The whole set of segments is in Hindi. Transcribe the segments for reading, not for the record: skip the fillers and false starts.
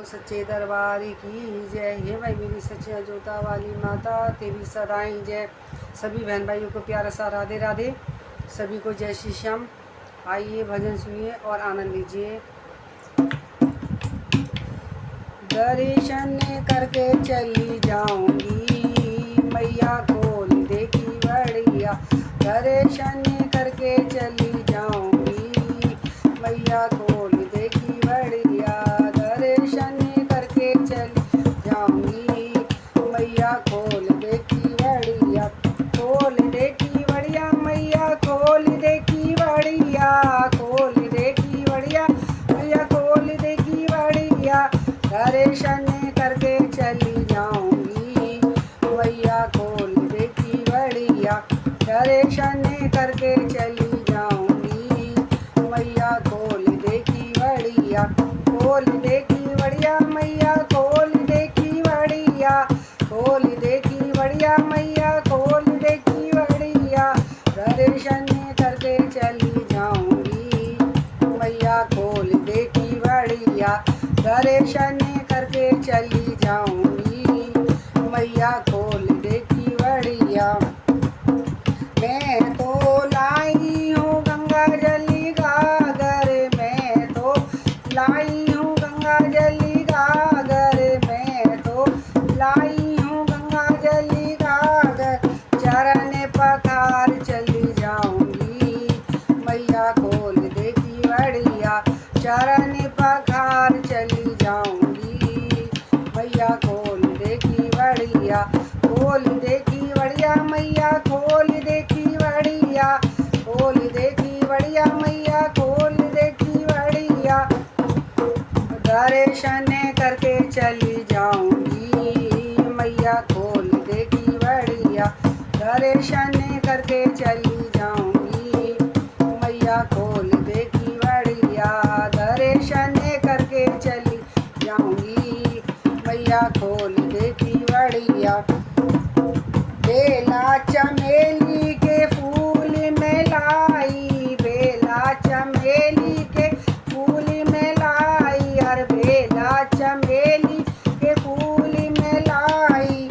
सच्चे दरबार की जय। हे भाई मेरी सच्ची जोता वाली माता तेरी सदाई जय। सभी बहन भाइयों को प्यारा सा राधे राधे, सभी को जय श्री श्याम। आइए भजन सुनिए और आनंद लीजिए। दर्शन करके चली जाऊंगी मैया खोल देखी बढ़िया। दर्शन करके चली जाऊंगी मैया खोल देखी बढ़िया। दर्शन करके चली जाऊंगी मैया खोल देखी बढ़िया। खोल देखी बढ़िया मैया खोल देखी बढ़िया। खोल देखी बढ़िया मैया खोल देखी बढ़िया। दर्शन करके चली जाऊंगी मैया खोल देखी बढ़िया। दर्शन करके चली जाऊंगी मैया खोल देखी बढ़िया। खोल देखी बढ़िया मैया खोल देखी बढ़िया। खोल देखी बढ़िया मैया खोल देखी बढ़िया। दर्शन करके चली जाऊंगी मैया खोल देखी बढ़िया। दर्शन करके चली जाऊंगी मैया खोल देखी बढ़िया। मैं तो लाई हूँ गंगा जली गागर। मैं तो लाई हूँ गंगा जली गागर। मैं तो लाई हूँ गंगा जली गागर। चरण पखार चली जाऊंगी मैया खोल देखी बढ़िया। चरण पखार चली जाऊंगी मैया खोल देखी बढ़िया। खोल देखी बढ़िया मैया खोल देखी बढ़िया। खोल देखी बढ़िया मैया खोल देखी बढ़िया। दर्शन करके चली जाऊंगी मैया खोल देखी बढ़िया। दर्शन करके चली जाऊंगी मैया खोल देखी बढ़िया। दर्शन करके चली जाऊंगी मैया खोल देखी बढ़िया। बेला चमेली के फूल में लाई। बेला चमेली के फूल में लाई। हर बेला चमेली के फूल में लाई।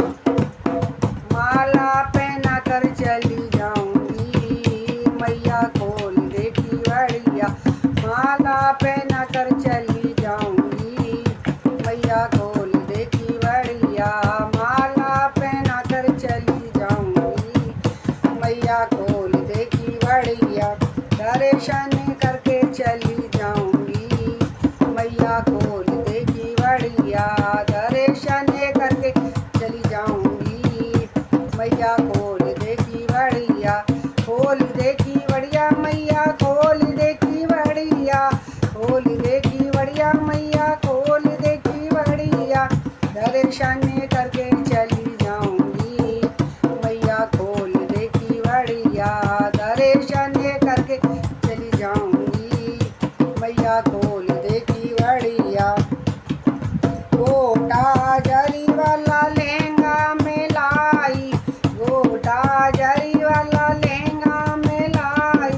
माला पहना कर चली जाऊंगी मैया खोल देखी बढ़िया। माला पहना कर चली जाऊंगी मैया खोल देखी बढ़िया। माला पहना कर चली जाऊंगी मैया खोल देखी बढ़िया। दर्शन करके चली जाऊंगी मैया खोल देखी बढ़िया। दर्शन करके चली जाऊंगी मैया खोल देखी बढ़िया। खोल देखी बढ़िया मैया खोल देखी बढ़िया। खोल देखी बढ़िया मैया खोल देखी बढ़िया। दर्शन करके चली जाऊंगी मैया खोल देखी बढ़िया। दर्शन करके चली जाऊंगी मैया खोल देखी बढ़िया। गोटा जरी वाला लहंगा में लाई। गोटा जरी वाला लहंगा में लाई।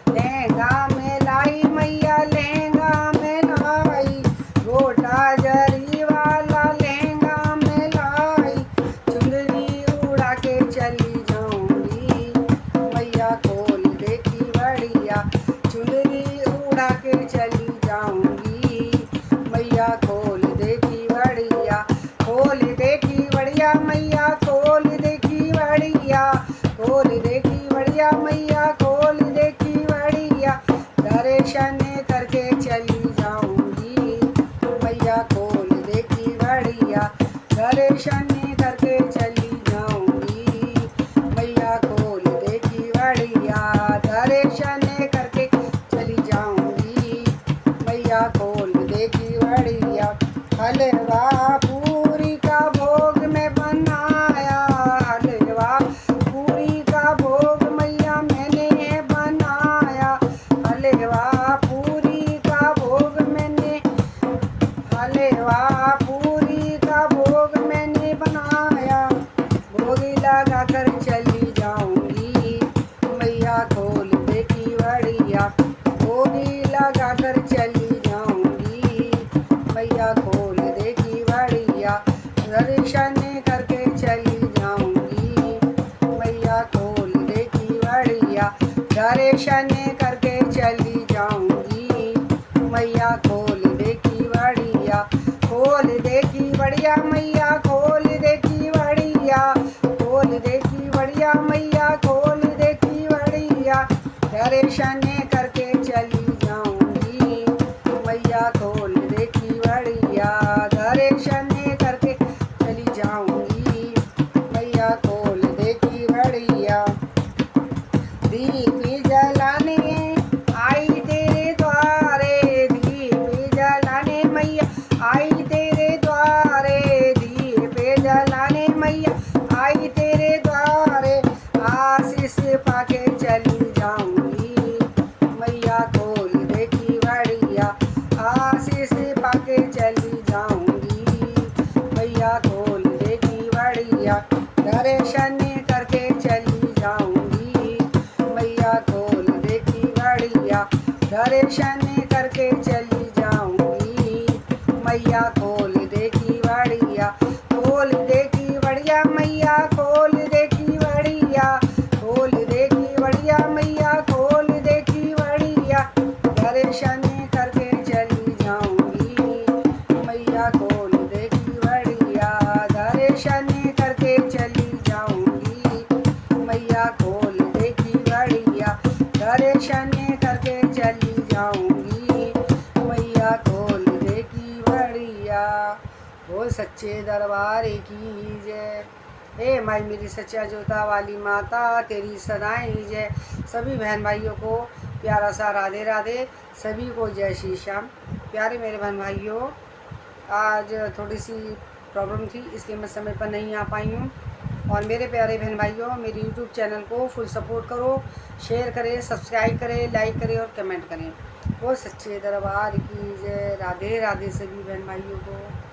लहंगा में लाई मैया लहंगा में लाई। गोटा जरी वाला लहंगा में लाई। चुनरी उड़ा के चली जाऊंगी मैया खोल देखी बढ़िया। चुनरी उड़ा के चली जाऊंगी मैया खोल देखी बढ़िया। खोल देखी बढ़िया मैया खोल देखी बढ़िया। खोल देखी बढ़िया मैया खोल देखी बढ़िया। दर्शन करके चली जाऊंगी मैया खोल देखी बढ़िया। दर्शन करके चली जाऊंगी मैया खोल देखी बढ़िया। दर्शन करके चली जाऊंगी मैया खोल देखी बढ़िया। हलवा पूरी का भोग में बनाया। हलवा पूरी का भोग मैया मैंने बनाया। हलवा पूरी का भोग मैंने हलवा पूरी का भोग मैंने बनाया। भोग लगा कर चली जाऊंगी मैया खोल देखी बढ़िया। भोग लगा कर चली जाऊंगी मैया खोल देखी दर्शन करके चली जाऊंगी, मैया खोल दे किवड़िया। दर्शन करके चली जाऊंगी, मैया खोल दे किवड़िया। खोल दे किवड़िया मैया, खोल दे किवड़िया। खोल दे किवड़िया मैया, खोल दे किवड़िया। दर्शन करके चली जाऊंगी, मैया खोल दे किवड़िया। दर्शन करके चली जाऊंगी, मैया खोल दे किवड़िया। दीप जलाने आई तेरे द्वारे, दीप जलाने मैया आई तेरे द्वारे। दीप जलाने मैया आई तेरे द्वारे। आशीष पाके चली जाऊंगी, मैया खोल दे किवड़िया। आशीष पाके चली जाऊंगी, मैया खोल दे किवड़िया। दर्शन करके चली जाऊंगी, मैया खोल दे किवड़िया। दर्शन करके चली जाऊंगी, मैया खोल दे किवड़िया। खोल दे किवड़िया मैया, खोल दे किवड़िया। खोल दे किवड़िया मैया, खोल दे किवड़िया। दर्शन करके चली जाऊंगी, मैया खोल दे किवड़िया। दर्शन करके चली जाऊंगी, मैया खोल दे किवड़िया। दर्शन करके चली जाऊंगी, मैया खोल दे किवड़िया। बोल सच्चे दरबार की जय। हे माई मेरी सच्चा जोता वाली माता, तेरी सदाएं जय। सभी बहन भाइयों को प्यारा सा राधे राधे। सभी को जय श्री श्याम। प्यारे मेरे बहन भाइयों, आज थोड़ी सी प्रॉब्लम थी इसलिए मैं समय पर नहीं आ पाई हूँ। और मेरे प्यारे बहन भाइयों, मेरे यूट्यूब चैनल को फुल सपोर्ट करो, शेयर करें, सब्सक्राइब करें, लाइक करें और कमेंट करें। वो सच्चे दरबार की जय। राधे राधे सभी बहन भाइयों को।